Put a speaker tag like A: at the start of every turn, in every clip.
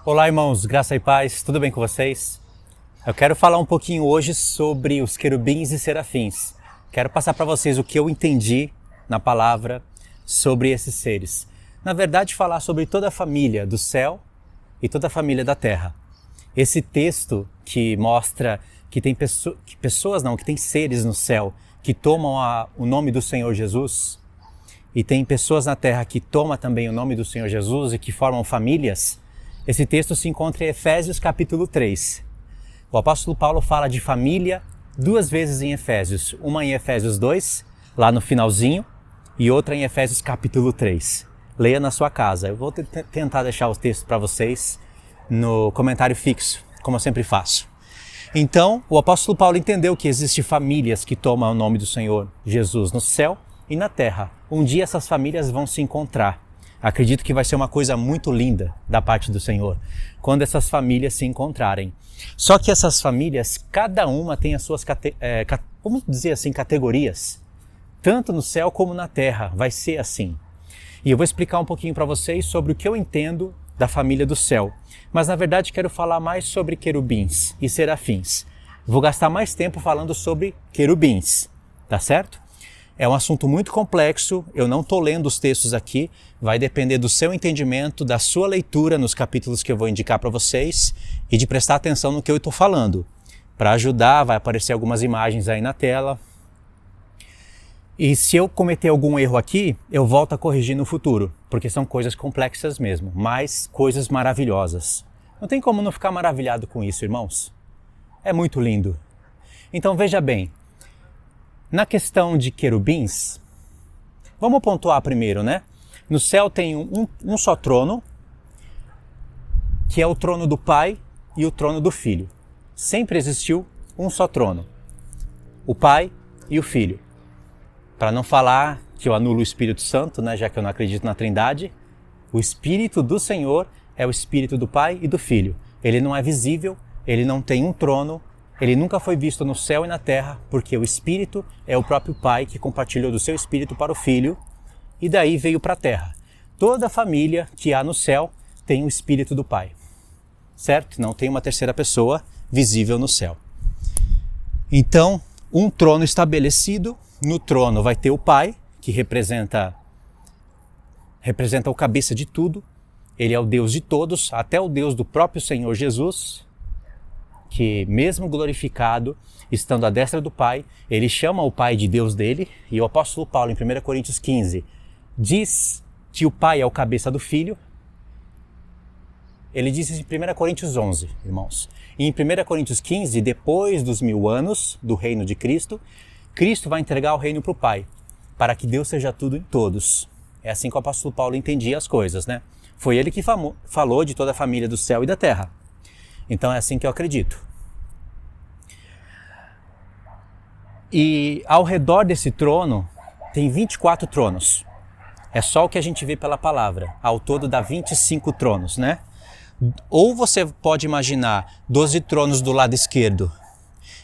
A: Olá, irmãos, graça e paz, tudo bem com vocês? Eu quero falar um pouquinho hoje sobre os querubins e serafins. Quero passar para vocês o que eu entendi na palavra sobre esses seres. Na verdade, falar sobre toda a família do céu e toda a família da terra. Esse texto que mostra que tem que tem seres no céu que tomam o nome do Senhor Jesus e tem pessoas na terra que tomam também o nome do Senhor Jesus e que formam famílias. Esse texto se encontra em Efésios capítulo 3. O apóstolo Paulo fala de família duas vezes em Efésios. Uma em Efésios 2, lá no finalzinho, e outra em Efésios capítulo 3. Leia na sua casa. Eu vou tentar deixar o texto para vocês no comentário fixo, como eu sempre faço. Então, o apóstolo Paulo entendeu que existem famílias que tomam o nome do Senhor Jesus no céu e na terra. Um dia essas famílias vão se encontrar. Acredito que vai ser uma coisa muito linda da parte do Senhor, quando essas famílias se encontrarem. Só que essas famílias, cada uma tem as suas, vamos dizer assim, categorias. Tanto no céu como na terra, vai ser assim. E eu vou explicar um pouquinho para vocês sobre o que eu entendo da família do céu. Mas na verdade quero falar mais sobre querubins e serafins. Vou gastar mais tempo falando sobre querubins, tá certo? É um assunto muito complexo, eu não estou lendo os textos aqui, vai depender do seu entendimento, da sua leitura nos capítulos que eu vou indicar para vocês e de prestar atenção no que eu estou falando. Para ajudar, vai aparecer algumas imagens aí na tela. E se eu cometer algum erro aqui, eu volto a corrigir no futuro, porque são coisas complexas mesmo, mas coisas maravilhosas. Não tem como não ficar maravilhado com isso, irmãos. É muito lindo. Então veja bem. Na questão de querubins, vamos pontuar primeiro, né? No céu tem um só trono, que é o trono do Pai e o trono do Filho. Sempre existiu um só trono, o Pai e o Filho. Para não falar que eu anulo o Espírito Santo, né? Já que eu não acredito na Trindade, o Espírito do Senhor é o Espírito do Pai e do Filho. Ele não é visível, ele não tem um trono, ele nunca foi visto no céu e na terra, porque o Espírito é o próprio Pai que compartilhou do seu Espírito para o Filho e daí veio para a terra. Toda família que há no céu tem o Espírito do Pai, certo? Não tem uma terceira pessoa visível no céu. Então, um trono estabelecido, no trono vai ter o Pai, que representa o cabeça de tudo, ele é o Deus de todos, até o Deus do próprio Senhor Jesus, que mesmo glorificado, estando à destra do Pai, ele chama o Pai de Deus dele, e o apóstolo Paulo, em 1 Coríntios 15, diz que o Pai é o cabeça do Filho. Ele diz isso em 1 Coríntios 11, irmãos. E em 1 Coríntios 15, depois dos 1000 anos do reino de Cristo, Cristo vai entregar o reino para o Pai, para que Deus seja tudo em todos. É assim que o apóstolo Paulo entendia as coisas, né? Foi ele que falou de toda a família do céu e da terra. Então é assim que eu acredito. E ao redor desse trono tem 24 tronos. É só o que a gente vê pela palavra. Ao todo dá 25 tronos, né? Ou você pode imaginar 12 tronos do lado esquerdo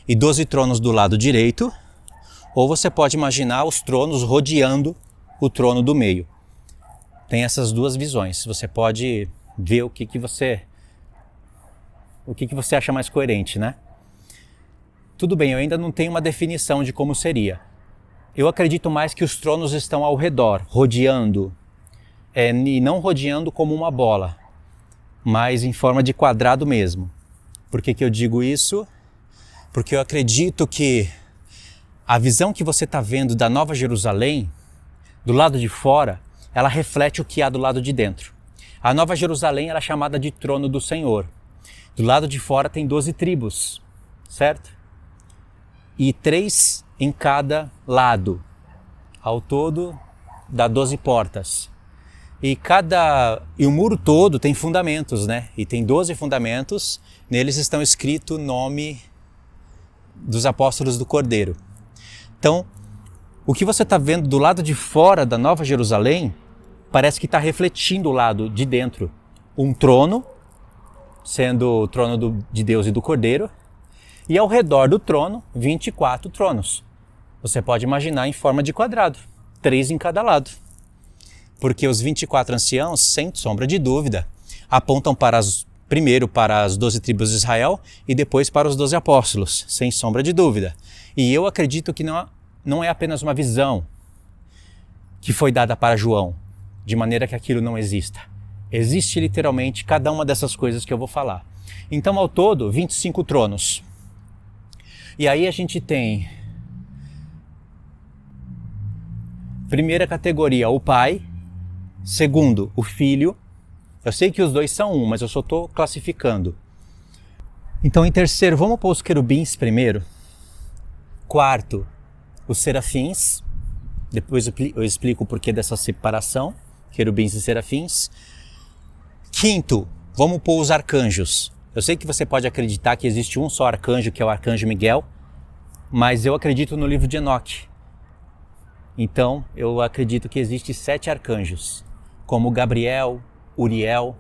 A: e 12 tronos do lado direito, ou você pode imaginar os tronos rodeando o trono do meio. Tem essas duas visões. Você pode ver o que você acha mais coerente, né? Tudo bem, eu ainda não tenho uma definição de como seria. Eu acredito mais que os tronos estão ao redor, rodeando, e não rodeando como uma bola, mas em forma de quadrado mesmo. Por que eu digo isso? Porque eu acredito que a visão que você está vendo da Nova Jerusalém, do lado de fora, ela reflete o que há do lado de dentro. A Nova Jerusalém era chamada de trono do Senhor. Do lado de fora tem 12 tribos, certo? E 3 em cada lado. Ao todo dá 12 portas. E o muro todo tem fundamentos, né? E tem 12 fundamentos. Neles estão escrito o nome dos apóstolos do Cordeiro. Então, o que você está vendo do lado de fora da Nova Jerusalém parece que está refletindo o lado de dentro. Um trono, sendo o trono de Deus e do Cordeiro, e ao redor do trono, 24 tronos. Você pode imaginar em forma de quadrado, 3 em cada lado. Porque os 24 anciãos, sem sombra de dúvida, apontam para Primeiro para as 12 tribos de Israel e depois para os 12 apóstolos, sem sombra de dúvida. E eu acredito que não é apenas uma visão que foi dada para João, de maneira que aquilo não exista. Existe literalmente cada uma dessas coisas que eu vou falar. Então, ao todo, 25 tronos. E aí a gente tem, primeira categoria, o Pai. Segundo, o Filho. Eu sei que os dois são um, mas eu só estou classificando. Então, em terceiro, vamos pôr os querubins primeiro. Quarto, os serafins. Depois eu explico o porquê dessa separação, querubins e serafins. Quinto, vamos pôr os arcanjos. Eu sei que você pode acreditar que existe um só arcanjo, que é o arcanjo Miguel, mas eu acredito no livro de Enoque. Então, eu acredito que existem 7 arcanjos, como Gabriel, Uriel,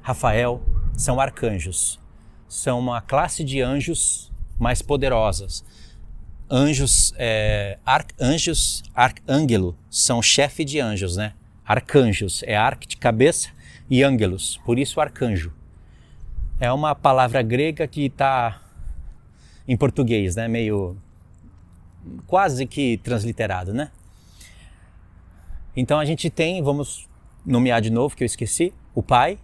A: Rafael, são arcanjos. São uma classe de anjos mais poderosas. Arcângelo, são chefe de anjos, né? Arcanjos, é arc de cabeça e ângelos, por isso arcanjo. É uma palavra grega que está em português, né? Meio quase que transliterado, né? Então a gente tem, vamos nomear de novo que eu esqueci, o Pai,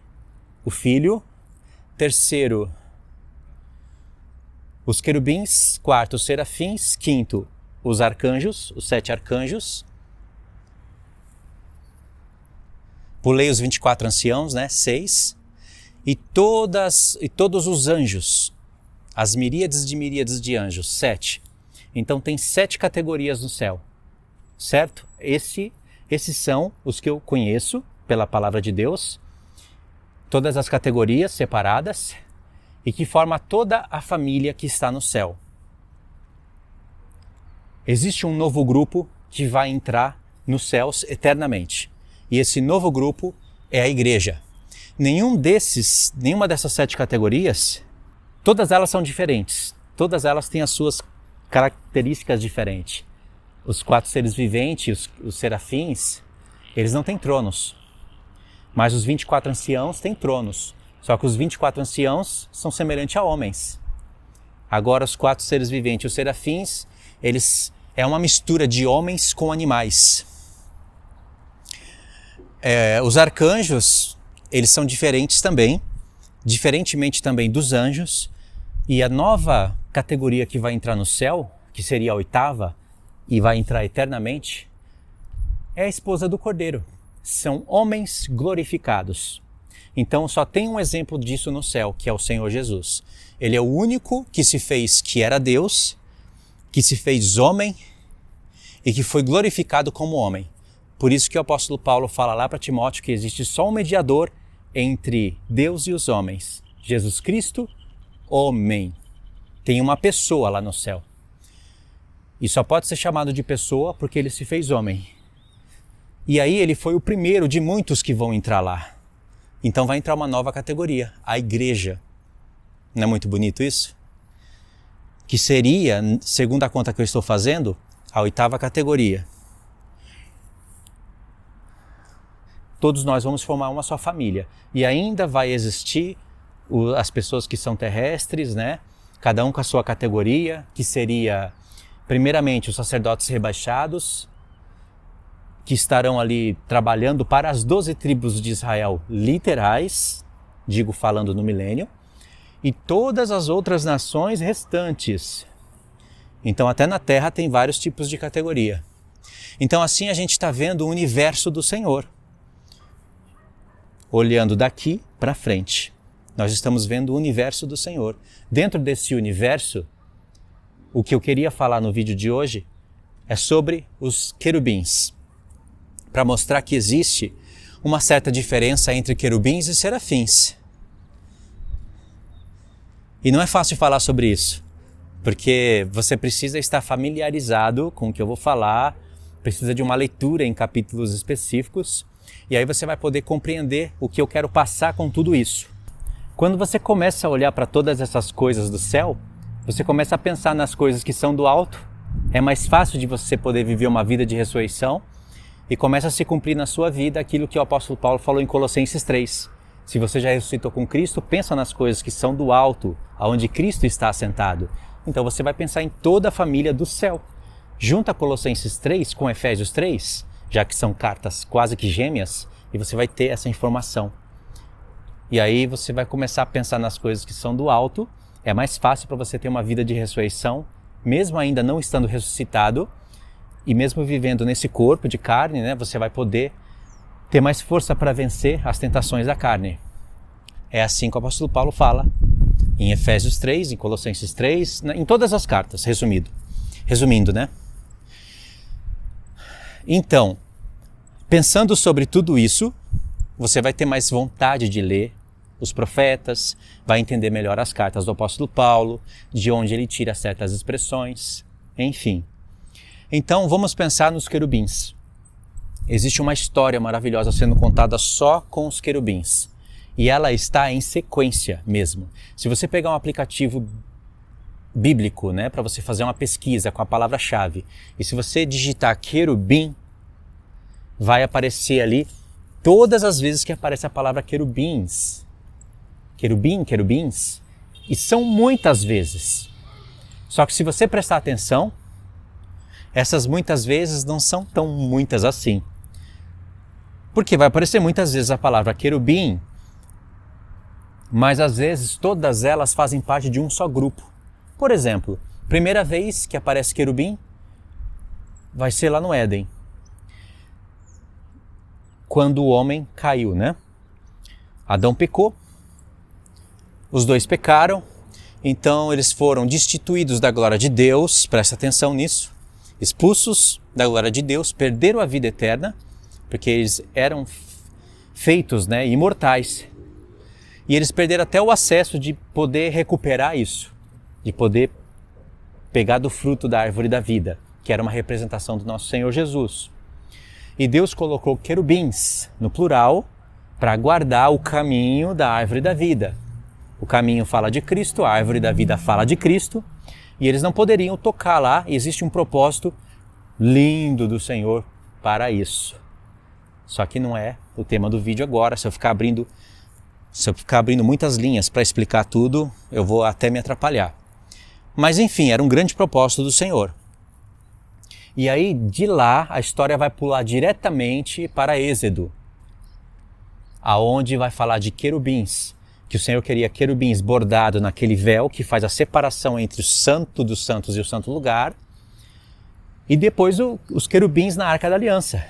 A: o Filho, terceiro, os querubins, quarto, os serafins, quinto, os arcanjos, os 7 arcanjos. Pulei os 24 anciãos, né? 6. E todos os anjos, as miríades de anjos, 7. Então tem 7 categorias no céu, certo? Esses são os que eu conheço pela palavra de Deus, todas as categorias separadas e que forma toda a família que está no céu. Existe um novo grupo que vai entrar nos céus eternamente. E esse novo grupo é a igreja. Nenhuma dessas 7 categorias, todas elas são diferentes. Todas elas têm as suas características diferentes. Os 4 seres viventes, os serafins, eles não têm tronos. Mas os 24 anciãos têm tronos. Só que os 24 anciãos são semelhantes a homens. Agora os 4 seres viventes, os serafins, eles é uma mistura de homens com animais. Os arcanjos, eles são diferentes também, diferentemente também dos anjos. E a nova categoria que vai entrar no céu, que seria a 8ª, e vai entrar eternamente, é a esposa do Cordeiro. São homens glorificados. Então só tem um exemplo disso no céu, que é o Senhor Jesus. Ele é o único que se fez, que era Deus, que se fez homem e que foi glorificado como homem. Por isso que o apóstolo Paulo fala lá para Timóteo que existe só um mediador entre Deus e os homens. Jesus Cristo, homem. Tem uma pessoa lá no céu. E só pode ser chamado de pessoa porque ele se fez homem. E aí ele foi o primeiro de muitos que vão entrar lá. Então vai entrar uma nova categoria, a igreja. Não é muito bonito isso? Que seria, segundo a conta que eu estou fazendo, a 8ª categoria. Todos nós vamos formar uma só família. E ainda vai existir as pessoas que são terrestres, né? Cada um com a sua categoria, que seria, primeiramente, os sacerdotes rebaixados, que estarão ali trabalhando para as 12 tribos de Israel literais, digo falando no milênio, e todas as outras nações restantes. Então até na Terra tem vários tipos de categoria. Então assim a gente está vendo o universo do Senhor. Olhando daqui para frente, nós estamos vendo o universo do Senhor. Dentro desse universo, o que eu queria falar no vídeo de hoje é sobre os querubins, para mostrar que existe uma certa diferença entre querubins e serafins. E não é fácil falar sobre isso, porque você precisa estar familiarizado com o que eu vou falar, precisa de uma leitura em capítulos específicos, e aí você vai poder compreender o que eu quero passar com tudo isso. Quando você começa a olhar para todas essas coisas do céu, você começa a pensar nas coisas que são do alto, é mais fácil de você poder viver uma vida de ressurreição, e começa a se cumprir na sua vida aquilo que o apóstolo Paulo falou em Colossenses 3, Se você já ressuscitou com Cristo, pensa nas coisas que são do alto, aonde Cristo está assentado. Então você vai pensar em toda a família do céu. Junta Colossenses 3 com Efésios 3, já que são cartas quase que gêmeas, e você vai ter essa informação. E aí você vai começar a pensar nas coisas que são do alto. É mais fácil para você ter uma vida de ressurreição, mesmo ainda não estando ressuscitado, e mesmo vivendo nesse corpo de carne, né, você vai poder ter mais força para vencer as tentações da carne. É assim que o apóstolo Paulo fala em Efésios 3, em Colossenses 3, em todas as cartas, resumindo, né? Então, pensando sobre tudo isso, você vai ter mais vontade de ler os profetas, vai entender melhor as cartas do apóstolo Paulo, de onde ele tira certas expressões, enfim. Então, vamos pensar nos querubins. Existe uma história maravilhosa sendo contada só com os querubins. E ela está em sequência mesmo. Se você pegar um aplicativo bíblico, né, para você fazer uma pesquisa com a palavra-chave, e se você digitar querubim, vai aparecer ali todas as vezes que aparece a palavra querubins. Querubins. E são muitas vezes. Só que se você prestar atenção, essas muitas vezes não são tão muitas assim. Porque vai aparecer muitas vezes a palavra querubim, mas às vezes todas elas fazem parte de um só grupo. Por exemplo, primeira vez que aparece querubim vai ser lá no Éden, quando o homem caiu, né? Adão pecou, os dois pecaram, então eles foram destituídos da glória de Deus, presta atenção nisso, expulsos da glória de Deus, perderam a vida eterna, porque eles eram feitos, né, imortais. E eles perderam até o acesso de poder recuperar isso, de poder pegar do fruto da árvore da vida, que era uma representação do nosso Senhor Jesus. E Deus colocou querubins, no plural, para guardar o caminho da árvore da vida. O caminho fala de Cristo, a árvore da vida fala de Cristo, e eles não poderiam tocar lá, e existe um propósito lindo do Senhor para isso. Só que não é o tema do vídeo agora. Se eu ficar abrindo muitas linhas para explicar tudo, eu vou até me atrapalhar. Mas enfim, era um grande propósito do Senhor. E aí de lá a história vai pular diretamente para Êxodo, aonde vai falar de querubins, que o Senhor queria querubins bordados naquele véu que faz a separação entre o santo dos santos e o santo lugar, e depois os querubins na Arca da Aliança.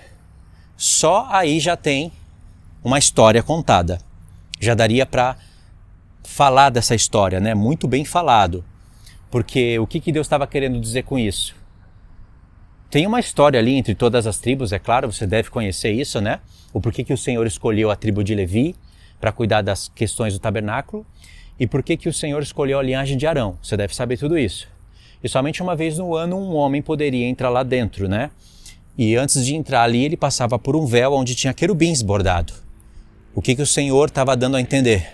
A: Só aí já tem uma história contada. Já daria para falar dessa história, né? Muito bem falado. Porque o que Deus estava querendo dizer com isso? Tem uma história ali entre todas as tribos, é claro, você deve conhecer isso, né? O porquê que o Senhor escolheu a tribo de Levi para cuidar das questões do tabernáculo e porquê que o Senhor escolheu a linhagem de Arão. Você deve saber tudo isso. E somente uma vez no ano um homem poderia entrar lá dentro, né? E antes de entrar ali, ele passava por um véu onde tinha querubins bordado. O que o Senhor estava dando a entender?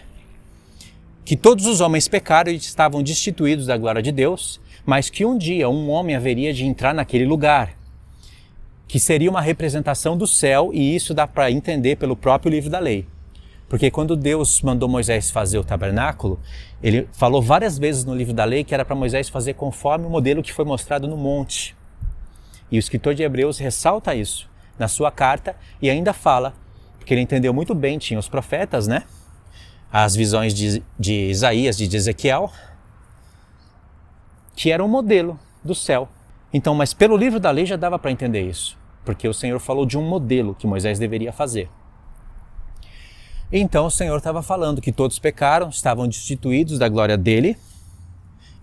A: Que todos os homens pecaram e estavam destituídos da glória de Deus, mas que um dia um homem haveria de entrar naquele lugar, que seria uma representação do céu, e isso dá para entender pelo próprio livro da lei. Porque quando Deus mandou Moisés fazer o tabernáculo, ele falou várias vezes no livro da lei que era para Moisés fazer conforme o modelo que foi mostrado no monte. E o escritor de Hebreus ressalta isso na sua carta e ainda fala, porque ele entendeu muito bem, tinha os profetas, né? As visões de Isaías, de Ezequiel, que era um modelo do céu. Então, mas pelo livro da lei já dava para entender isso, porque o Senhor falou de um modelo que Moisés deveria fazer. Então o Senhor estava falando que todos pecaram, estavam destituídos da glória dele,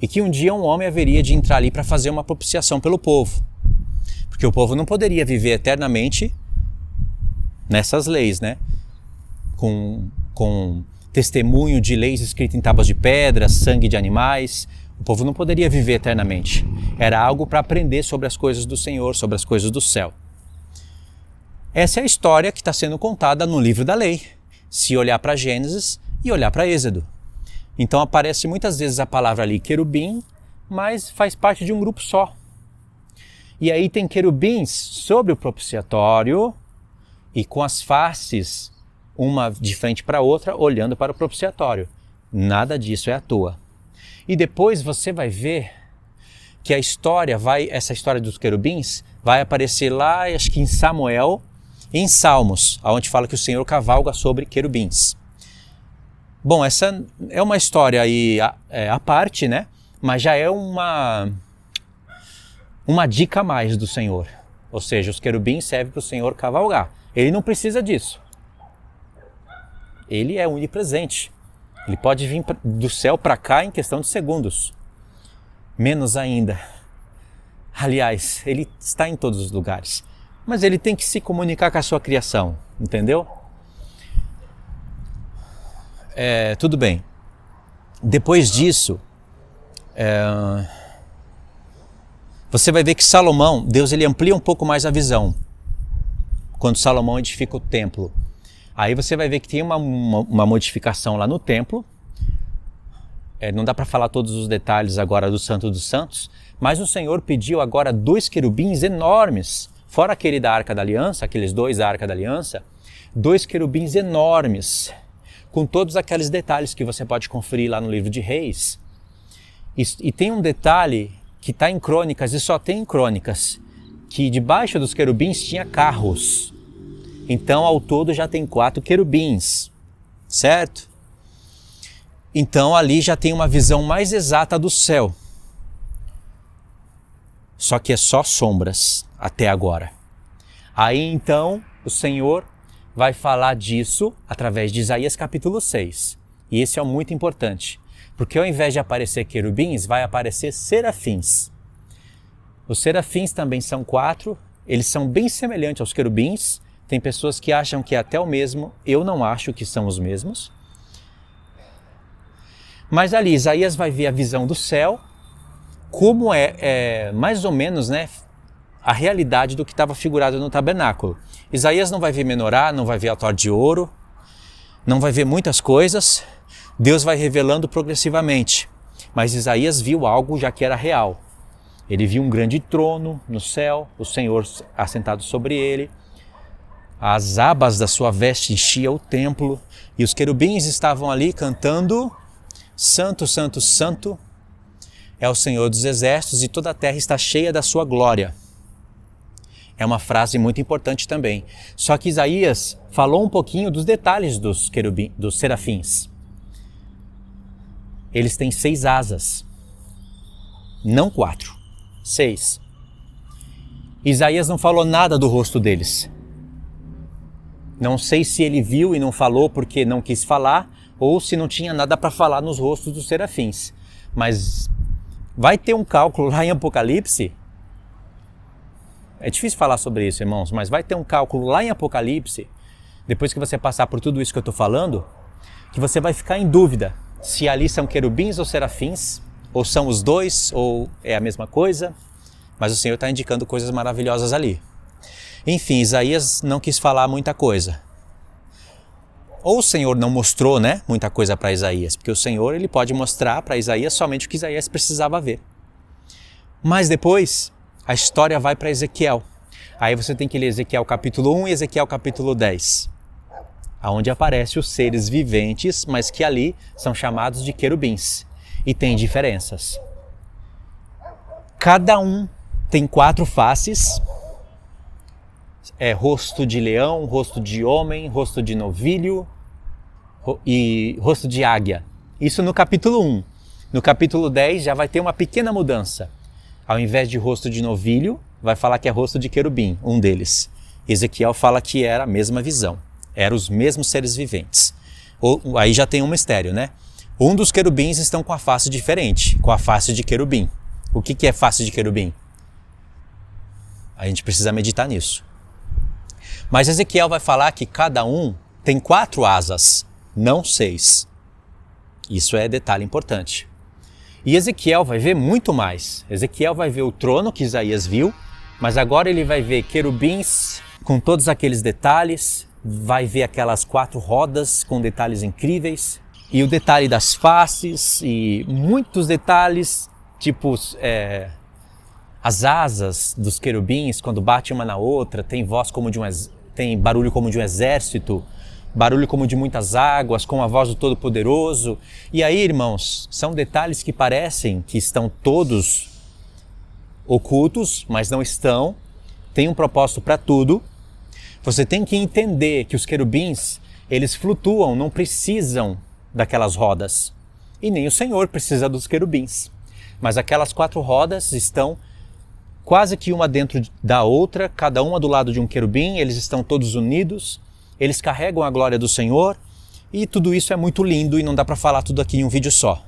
A: e que um dia um homem haveria de entrar ali para fazer uma propiciação pelo povo. Porque o povo não poderia viver eternamente nessas leis, né? Com testemunho de leis escritas em tábuas de pedra, sangue de animais. O povo não poderia viver eternamente. Era algo para aprender sobre as coisas do Senhor, sobre as coisas do céu. Essa é a história que está sendo contada no livro da lei, se olhar para Gênesis e olhar para Êxodo. Então aparece muitas vezes a palavra ali querubim, mas faz parte de um grupo só. E aí tem querubins sobre o propiciatório e com as faces uma de frente para a outra, olhando para o propiciatório. Nada disso é à toa. E depois você vai ver que essa história dos querubins vai aparecer lá, acho que em Samuel, em Salmos, onde fala que o Senhor cavalga sobre querubins. Bom, essa é uma história aí à parte, né? Mas já é uma dica a mais do Senhor. Ou seja, os querubins servem para o Senhor cavalgar. Ele não precisa disso. Ele é onipresente. Ele pode vir do céu para cá em questão de segundos. Menos ainda. Aliás, ele está em todos os lugares. Mas ele tem que se comunicar com a sua criação, entendeu? Tudo bem. Depois disso, você vai ver que Salomão, Deus ele amplia um pouco mais a visão. Quando Salomão edifica o templo. Aí você vai ver que tem uma modificação lá no templo. Não dá para falar todos os detalhes agora do Santo dos Santos, mas o Senhor pediu agora 2 querubins enormes, fora aquele da Arca da Aliança, aqueles 2 da Arca da Aliança, 2 querubins enormes, com todos aqueles detalhes que você pode conferir lá no livro de Reis. E tem um detalhe que está em Crônicas, e só tem em Crônicas, que debaixo dos querubins tinha carros. Então, ao todo, já tem 4 querubins, certo? Então, ali já tem uma visão mais exata do céu. Só que é só sombras até agora. Aí, então, o Senhor vai falar disso através de Isaías capítulo 6. E esse é muito importante, porque ao invés de aparecer querubins, vai aparecer serafins. Os serafins também são 4, eles são bem semelhantes aos querubins. Tem pessoas que acham que é até o mesmo, eu não acho que são os mesmos. Mas ali, Isaías vai ver a visão do céu, como é mais ou menos, né, a realidade do que estava figurado no tabernáculo. Isaías não vai ver menorá, não vai ver altar de ouro, não vai ver muitas coisas. Deus vai revelando progressivamente. Mas Isaías viu algo já que era real. Ele viu um grande trono no céu, o Senhor assentado sobre ele. As abas da sua veste enchiam o templo e os querubins estavam ali cantando: Santo, Santo, Santo é o Senhor dos exércitos e toda a terra está cheia da sua glória. É uma frase muito importante também. Só que Isaías falou um pouquinho dos detalhes dos serafins. Eles têm 6 asas, não 4, 6. Isaías não falou nada do rosto deles. Não sei se ele viu e não falou porque não quis falar, ou se não tinha nada para falar nos rostos dos serafins. Mas vai ter um cálculo lá em Apocalipse. É difícil falar sobre isso, irmãos, mas vai ter um cálculo lá em Apocalipse, depois que você passar por tudo isso que eu estou falando, que você vai ficar em dúvida se ali são querubins ou serafins, ou são os 2, ou é a mesma coisa, mas o Senhor está indicando coisas maravilhosas ali. Enfim, Isaías não quis falar muita coisa. Ou o Senhor não mostrou, né, muita coisa para Isaías, porque o Senhor ele pode mostrar para Isaías somente o que Isaías precisava ver. Mas depois, a história vai para Ezequiel. Aí você tem que ler Ezequiel capítulo 1 e Ezequiel capítulo 10, onde aparecem os seres viventes, mas que ali são chamados de querubins. E tem diferenças. Cada um tem 4 faces. Rosto de leão, rosto de homem, rosto de novilho e rosto de águia. Isso no capítulo 1. No capítulo 10 já vai ter uma pequena mudança. Ao invés de rosto de novilho, vai falar que é rosto de querubim, um deles. Ezequiel fala que era a mesma visão. Eram os mesmos seres viventes. Aí já tem um mistério, né? Um dos querubins estão com a face diferente, com a face de querubim. O que é face de querubim? A gente precisa meditar nisso. Mas Ezequiel vai falar que cada um tem 4 asas, não 6. Isso é detalhe importante. E Ezequiel vai ver muito mais. Ezequiel vai ver o trono que Isaías viu, mas agora ele vai ver querubins com todos aqueles detalhes, vai ver aquelas 4 rodas com detalhes incríveis, e o detalhe das faces, e muitos detalhes, tipo as asas dos querubins, quando bate uma na outra, tem voz como tem barulho como de um exército, barulho como de muitas águas, com a voz do Todo-Poderoso. E aí, irmãos, são detalhes que parecem que estão todos ocultos, mas não estão. Tem um propósito para tudo. Você tem que entender que os querubins, eles flutuam, não precisam daquelas rodas. E nem o Senhor precisa dos querubins. Mas aquelas 4 rodas estão quase que uma dentro da outra, cada uma do lado de um querubim, eles estão todos unidos, eles carregam a glória do Senhor, e tudo isso é muito lindo e não dá para falar tudo aqui em um vídeo só.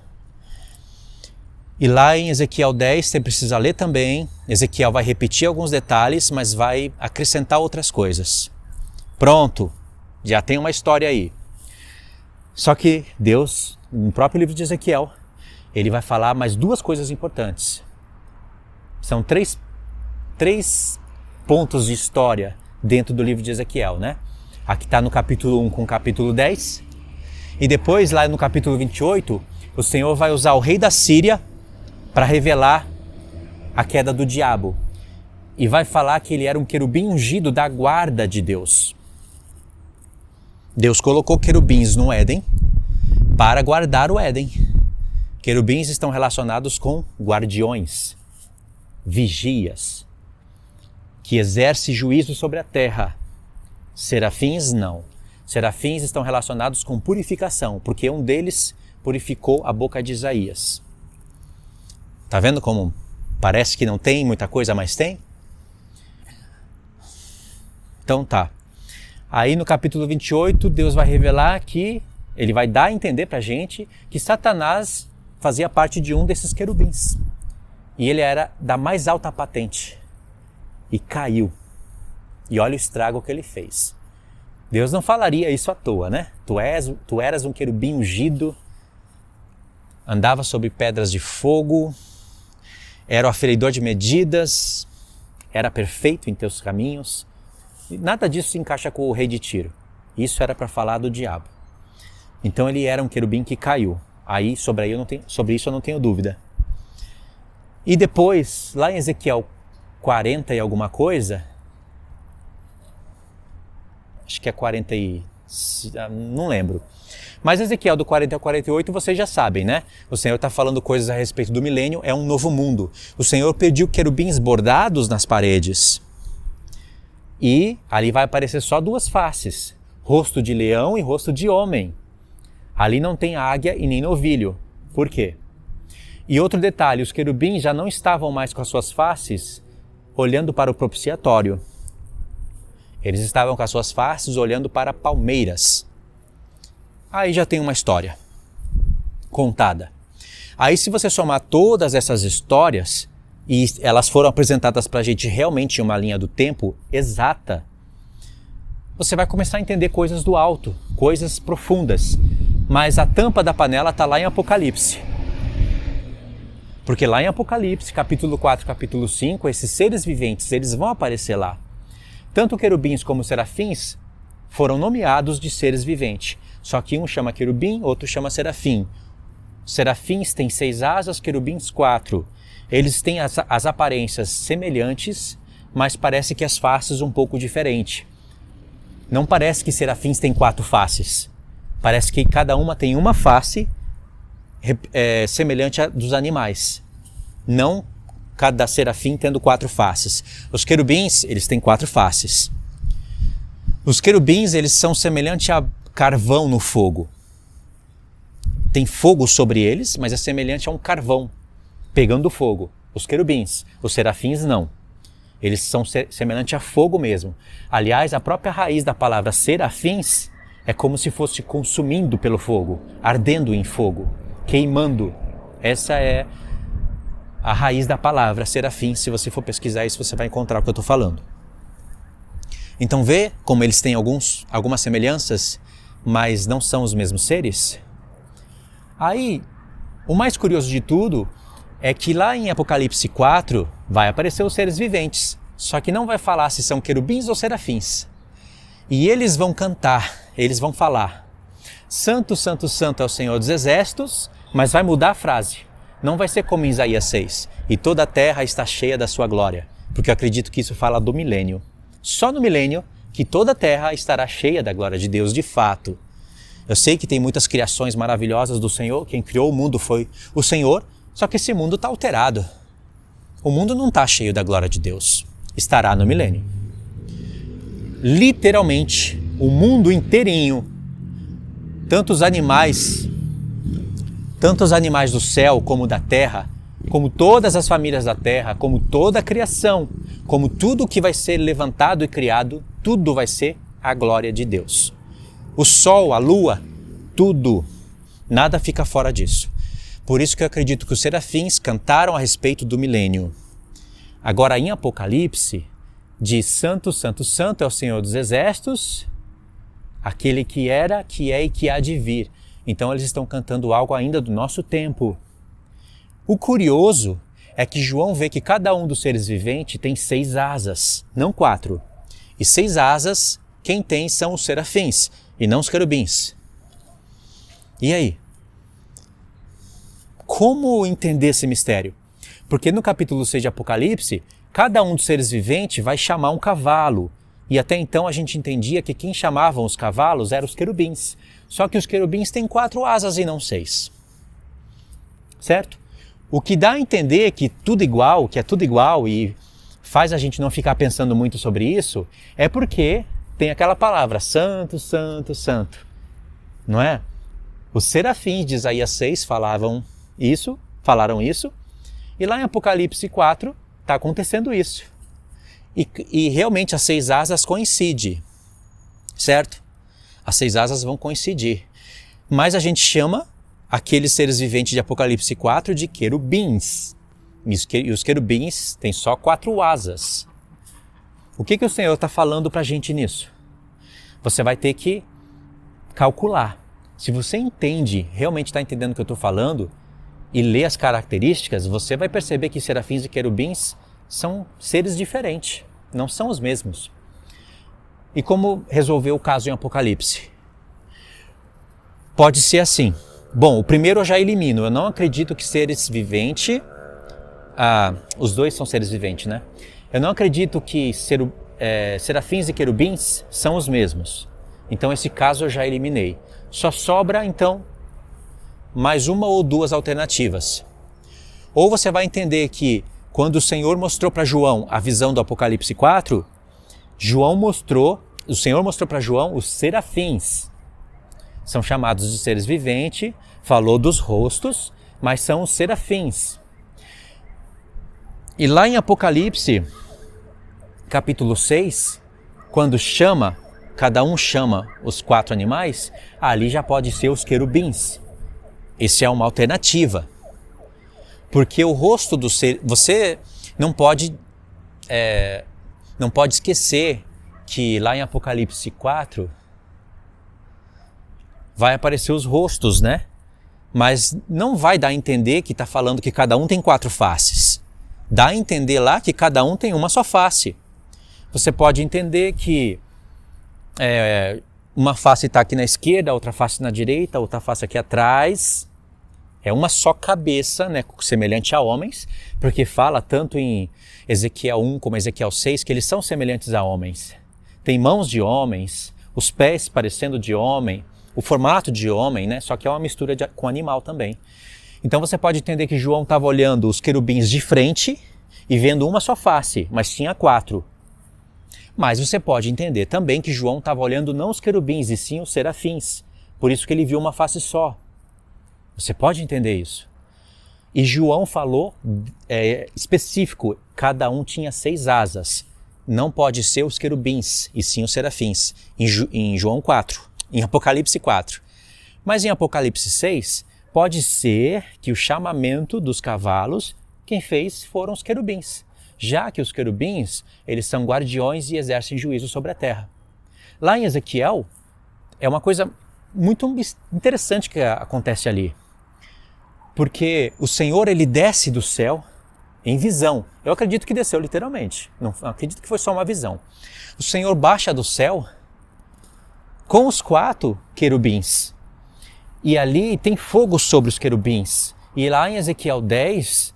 A: E lá em Ezequiel 10, você precisa ler também. Ezequiel vai repetir alguns detalhes, mas vai acrescentar outras coisas. Pronto, já tem uma história aí. Só que Deus, no próprio livro de Ezequiel, ele vai falar mais 2 coisas importantes. São três pontos de história dentro do livro de Ezequiel, né? Aqui está no capítulo 1 com o capítulo 10. E depois, lá no capítulo 28, o Senhor vai usar o rei da Síria para revelar a queda do diabo. E vai falar que ele era um querubim ungido da guarda de Deus. Deus colocou querubins no Éden para guardar o Éden. Querubins estão relacionados com guardiões, vigias, que exerce juízo sobre a terra. Serafins não. Serafins estão relacionados com purificação, porque um deles purificou a boca de Isaías. Tá vendo como parece que não tem muita coisa, mas tem? Então tá. Aí no capítulo 28, Deus vai revelar que ele vai dar a entender pra gente que Satanás fazia parte de um desses querubins. E ele era da mais alta patente. E caiu. E olha o estrago que ele fez. Deus não falaria isso à toa, né? Tu eras um querubim ungido, andava sobre pedras de fogo, era o aferidor de medidas, era perfeito em teus caminhos. E nada disso se encaixa com o rei de Tiro. Isso era para falar do diabo. Então ele era um querubim que caiu. Aí sobre isso eu não tenho dúvida. E depois, lá em Ezequiel 40 e alguma coisa, acho que é 40 e... não lembro. Mas Ezequiel do 40 ao 48 vocês já sabem, né? O Senhor está falando coisas a respeito do milênio, é um novo mundo. O Senhor pediu querubins bordados nas paredes. E ali vai aparecer só 2 faces, rosto de leão e rosto de homem. Ali não tem águia e nem novilho. Por quê? E outro detalhe, os querubins já não estavam mais com as suas faces olhando para o propiciatório. Eles estavam com as suas faces olhando para palmeiras. Aí já tem uma história contada. Aí se você somar todas essas histórias, e elas foram apresentadas para a gente realmente em uma linha do tempo exata, você vai começar a entender coisas do alto, coisas profundas. Mas a tampa da panela está lá em Apocalipse. Porque lá em Apocalipse, capítulo 4, capítulo 5, esses seres viventes, eles vão aparecer lá. Tanto querubins como serafins foram nomeados de seres viventes. Só que um chama querubim, outro chama serafim. Serafins têm 6 asas, querubins 4. Eles têm as aparências semelhantes, mas parece que as faces um pouco diferentes. Não parece que serafins têm 4 faces. Parece que cada uma tem uma face semelhante à dos animais. Não cada serafim tendo 4 faces. Os querubins, eles têm 4 faces. Os querubins, eles são semelhantes a carvão no fogo. Tem fogo sobre eles, mas é semelhante a um carvão pegando fogo. Os querubins, os serafins não. Eles são semelhantes a fogo mesmo. Aliás, a própria raiz da palavra serafins é como se fosse consumindo pelo fogo, ardendo em fogo, queimando. Essa é a raiz da palavra serafim. Se você for pesquisar isso, você vai encontrar o que eu estou falando. Então vê como eles têm algumas semelhanças, mas não são os mesmos seres? Aí, o mais curioso de tudo é que lá em Apocalipse 4 vai aparecer os seres viventes, só que não vai falar se são querubins ou serafins. E eles vão cantar, eles vão falar: Santo, Santo, Santo é o Senhor dos Exércitos, mas vai mudar a frase. Não vai ser como em Isaías 6, e toda a terra está cheia da sua glória, porque eu acredito que isso fala do milênio. Só no milênio que toda a terra estará cheia da glória de Deus de fato. Eu sei que tem muitas criações maravilhosas do Senhor, quem criou o mundo foi o Senhor, só que esse mundo está alterado. O mundo não está cheio da glória de Deus, estará no milênio. Literalmente, o mundo inteirinho, tanto os animais do céu como da terra, como todas as famílias da terra, como toda a criação, como tudo que vai ser levantado e criado, tudo vai ser a glória de Deus. O sol, a lua, tudo, nada fica fora disso. Por isso que eu acredito que os serafins cantaram a respeito do milênio. Agora em Apocalipse, diz Santo, Santo, Santo é o Senhor dos Exércitos, aquele que era, que é e que há de vir. Então eles estão cantando algo ainda do nosso tempo. O curioso é que João vê que cada um dos seres viventes tem 6 asas, não 4. E 6 asas, quem tem são os serafins e não os querubins. E aí? Como entender esse mistério? Porque no capítulo 6 de Apocalipse, cada um dos seres viventes vai chamar um cavalo. E até então a gente entendia que quem chamavam os cavalos eram os querubins. Só que os querubins têm 4 asas e não 6. Certo? O que dá a entender que é tudo igual e faz a gente não ficar pensando muito sobre isso, é porque tem aquela palavra, santo, santo, santo. Não é? Os serafins de Isaías 6 falaram isso, e lá em Apocalipse 4 está acontecendo isso. E realmente as 6 asas coincidem, certo? As 6 asas vão coincidir. Mas a gente chama aqueles seres viventes de Apocalipse 4 de querubins. E os querubins têm só 4 asas. O que o Senhor está falando para a gente nisso? Você vai ter que calcular. Se você entende, realmente está entendendo o que eu estou falando, e lê as características, você vai perceber que serafins e querubins são seres diferentes, não são os mesmos. E como resolver o caso em Apocalipse? Pode ser assim. Bom, o primeiro eu já elimino. Eu não acredito que seres viventes... os dois são seres viventes, né? Eu não acredito que serafins e querubins são os mesmos. Então esse caso eu já eliminei. Só sobra, então, mais uma ou 2 alternativas. Ou você vai entender que quando o Senhor mostrou para João a visão do Apocalipse 4, o Senhor mostrou para João os serafins. São chamados de seres viventes, falou dos rostos, mas são os serafins. E lá em Apocalipse, capítulo 6, quando cada um chama os 4 animais, ali já pode ser os querubins. Essa é uma alternativa. Porque o rosto do ser... Você não pode esquecer que lá em Apocalipse 4 vai aparecer os rostos, né? Mas não vai dar a entender que está falando que cada um tem 4 faces. Dá a entender lá que cada um tem uma só face. Você pode entender que uma face está aqui na esquerda, outra face na direita, outra face aqui atrás. É uma só cabeça, né, semelhante a homens, porque fala tanto em Ezequiel 1 como Ezequiel 6 que eles são semelhantes a homens. Tem mãos de homens, os pés parecendo de homem, o formato de homem, né, só que é uma mistura com animal também. Então você pode entender que João estava olhando os querubins de frente e vendo uma só face, mas tinha 4. Mas você pode entender também que João estava olhando não os querubins e sim os serafins, por isso que ele viu uma face só. Você pode entender isso. E João falou específico, cada um tinha 6 asas. Não pode ser os querubins, e sim os serafins, em João 4, em Apocalipse 4. Mas em Apocalipse 6, pode ser que o chamamento dos cavalos, quem fez foram os querubins, já que os querubins, eles são guardiões e exercem juízo sobre a terra. Lá em Ezequiel, é uma coisa muito interessante que acontece ali. Porque o Senhor, ele desce do céu em visão. Eu acredito que desceu literalmente. Não acredito que foi só uma visão. O Senhor baixa do céu com os 4 querubins. E ali tem fogo sobre os querubins. E lá em Ezequiel 10,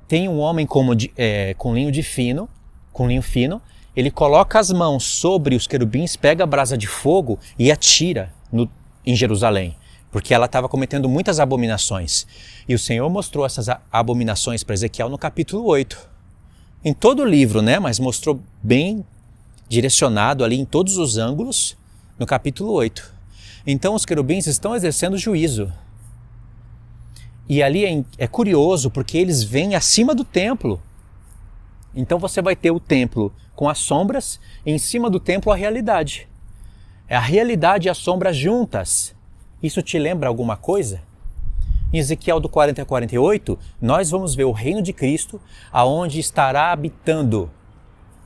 A: tem um homem com linho fino, ele coloca as mãos sobre os querubins, pega a brasa de fogo e atira em Jerusalém, porque ela estava cometendo muitas abominações. E o Senhor mostrou essas abominações para Ezequiel no capítulo 8. Em todo o livro, né? Mas mostrou bem direcionado ali em todos os ângulos no capítulo 8. Então os querubins estão exercendo juízo. E ali é curioso porque eles vêm acima do templo. Então você vai ter o templo com as sombras e em cima do templo a realidade. É a realidade e as sombras juntas. Isso te lembra alguma coisa? Em Ezequiel do 40 a 48, nós vamos ver o reino de Cristo, aonde estará habitando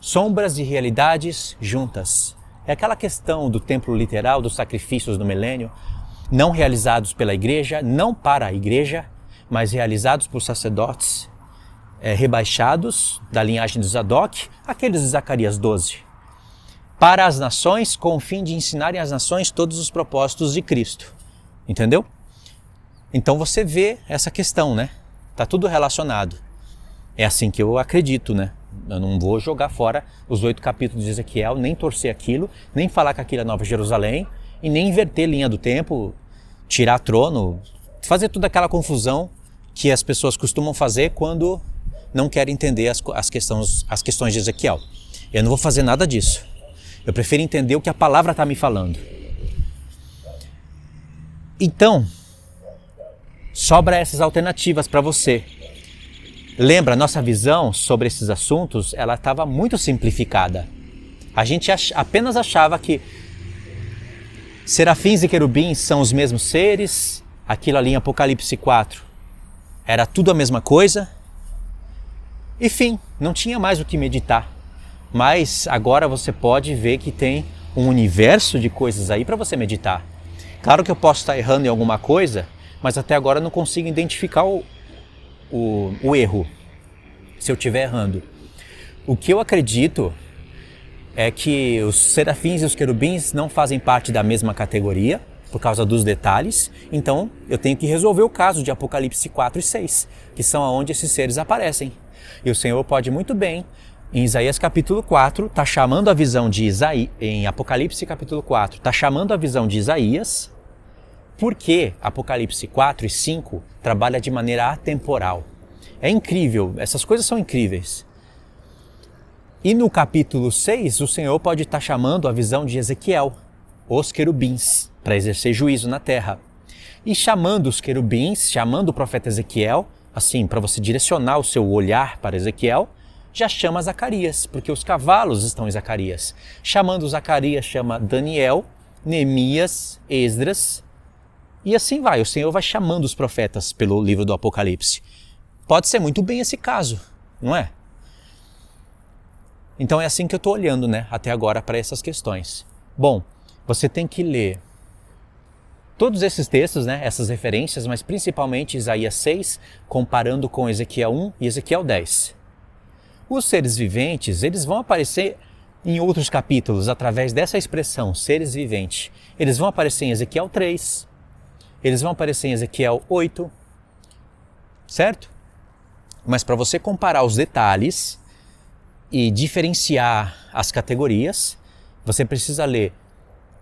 A: sombras e realidades juntas. É aquela questão do templo literal, dos sacrifícios do milênio, não realizados pela igreja, não para a igreja, mas realizados por sacerdotes rebaixados da linhagem de Zadok, aqueles de Zacarias 12, para as nações, com o fim de ensinarem às nações todos os propósitos de Cristo. Entendeu? Então você vê essa questão, né? Tá tudo relacionado. É assim que eu acredito, né? Eu não vou jogar fora os 8 capítulos de Ezequiel, nem torcer aquilo, nem falar que aquilo é Nova Jerusalém, e nem inverter linha do tempo, tirar trono, fazer toda aquela confusão que as pessoas costumam fazer quando não querem entender as questões de Ezequiel. Eu não vou fazer nada disso. Eu prefiro entender o que a palavra está me falando. Então, sobra essas alternativas para você. Lembra, a nossa visão sobre esses assuntos, ela estava muito simplificada. A gente apenas achava que serafins e querubins são os mesmos seres, aquilo ali em Apocalipse 4 era tudo a mesma coisa. Enfim, não tinha mais o que meditar. Mas agora você pode ver que tem um universo de coisas aí para você meditar. Claro que eu posso estar errando em alguma coisa, mas até agora eu não consigo identificar o erro, se eu estiver errando. O que eu acredito é que os serafins e os querubins não fazem parte da mesma categoria, por causa dos detalhes, então eu tenho que resolver o caso de Apocalipse 4 e 6, que são onde esses seres aparecem. E o Senhor pode muito bem, em Isaías capítulo 4, está chamando a visão de Isaías, em Apocalipse capítulo 4, está chamando a visão de Isaías, porque Apocalipse 4 e 5 trabalha de maneira atemporal. É incrível, essas coisas são incríveis. E no capítulo 6, o Senhor pode estar chamando a visão de Ezequiel, os querubins, para exercer juízo na terra. E chamando os querubins, chamando o profeta Ezequiel, assim, para você direcionar o seu olhar para Ezequiel, já chama Zacarias, porque os cavalos estão em Zacarias. Chamando Zacarias, chama Daniel, Neemias, Esdras, e assim vai. O Senhor vai chamando os profetas pelo livro do Apocalipse. Pode ser muito bem esse caso, não é? Então é assim que eu estou olhando, né, até agora para essas questões. Bom, você tem que ler todos esses textos, né, essas referências, mas principalmente Isaías 6, comparando com Ezequiel 1 e Ezequiel 10. Os seres viventes, eles vão aparecer em outros capítulos através dessa expressão, seres viventes. Eles vão aparecer em Ezequiel 3, eles vão aparecer em Ezequiel 8, certo? Mas para você comparar os detalhes e diferenciar as categorias, você precisa ler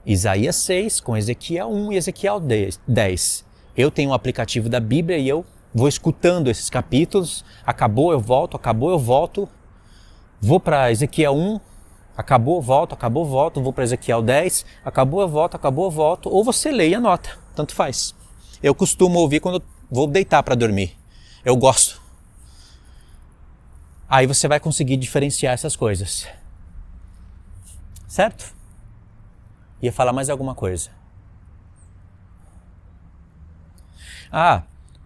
A: Isaías 6 com Ezequiel 1 e Ezequiel 10. Eu tenho um aplicativo da Bíblia e eu vou escutando esses capítulos, acabou, eu volto, vou para Ezequiel 1, acabou, volto, vou para Ezequiel 10, acabou, eu volto, ou você lê e anota, tanto faz. Eu costumo ouvir quando eu vou deitar para dormir, eu gosto. Aí você vai conseguir diferenciar essas coisas, certo? Ia falar mais alguma coisa.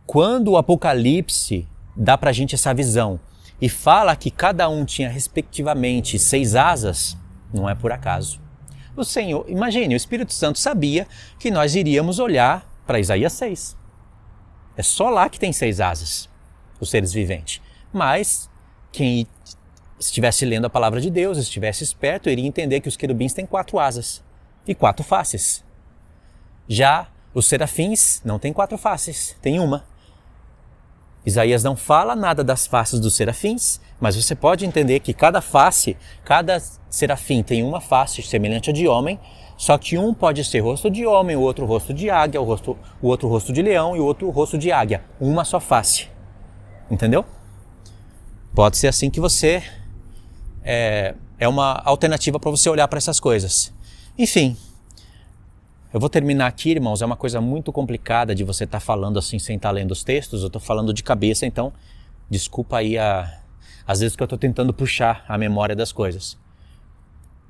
A: Quando o Apocalipse dá pra gente essa visão e fala que cada um tinha respectivamente 6 asas, não é por acaso. O Senhor, imagine, o Espírito Santo sabia que nós iríamos olhar para Isaías 6. É só lá que tem 6 asas, os seres viventes. Mas quem estivesse lendo a palavra de Deus, estivesse esperto, iria entender que os querubins têm 4 asas e 4 faces. Já os serafins não têm 4 faces, tem uma. Isaías não fala nada das faces dos serafins, mas você pode entender que cada face, cada serafim tem uma face semelhante a de homem, só que um pode ser rosto de homem, o outro rosto de águia, o outro rosto de leão e o outro rosto de águia. Uma só face. Entendeu? Pode ser assim que você... É uma alternativa para você olhar para essas coisas. Enfim, eu vou terminar aqui, irmãos. É uma coisa muito complicada de você estar falando assim sem estar lendo os textos. Eu estou falando de cabeça, então desculpa aí às vezes que eu estou tentando puxar a memória das coisas.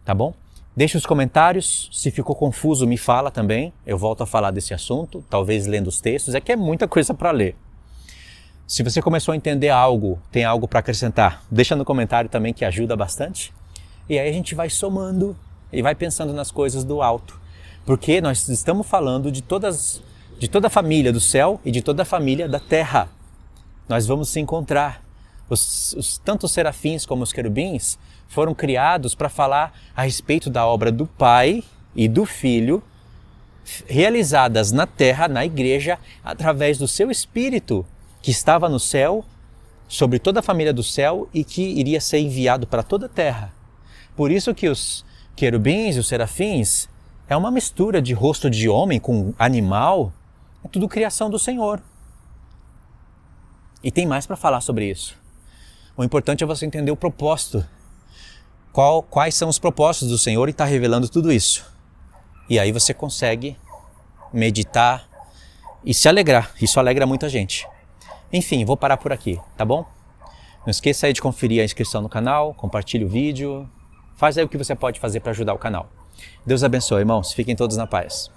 A: Tá bom? Deixe os comentários, se ficou confuso me fala também, eu volto a falar desse assunto, talvez lendo os textos, é que é muita coisa para ler. Se você começou a entender algo, tem algo para acrescentar, deixa no comentário também que ajuda bastante. E aí a gente vai somando e vai pensando nas coisas do alto, porque nós estamos falando de toda a família do céu e de toda a família da terra. Nós vamos se encontrar. Tanto os serafins como os querubins foram criados para falar a respeito da obra do Pai e do Filho, realizadas na terra, na igreja, através do seu Espírito, que estava no céu, sobre toda a família do céu e que iria ser enviado para toda a terra. Por isso que os querubins e os serafins é uma mistura de rosto de homem com animal, é tudo criação do Senhor. E tem mais para falar sobre isso. O importante é você entender o propósito. Quais são os propósitos do Senhor e está revelando tudo isso. E aí você consegue meditar e se alegrar. Isso alegra muita gente. Enfim, vou parar por aqui, tá bom? Não esqueça aí de conferir a inscrição no canal, compartilhe o vídeo. Faz aí o que você pode fazer para ajudar o canal. Deus abençoe, irmãos. Fiquem todos na paz.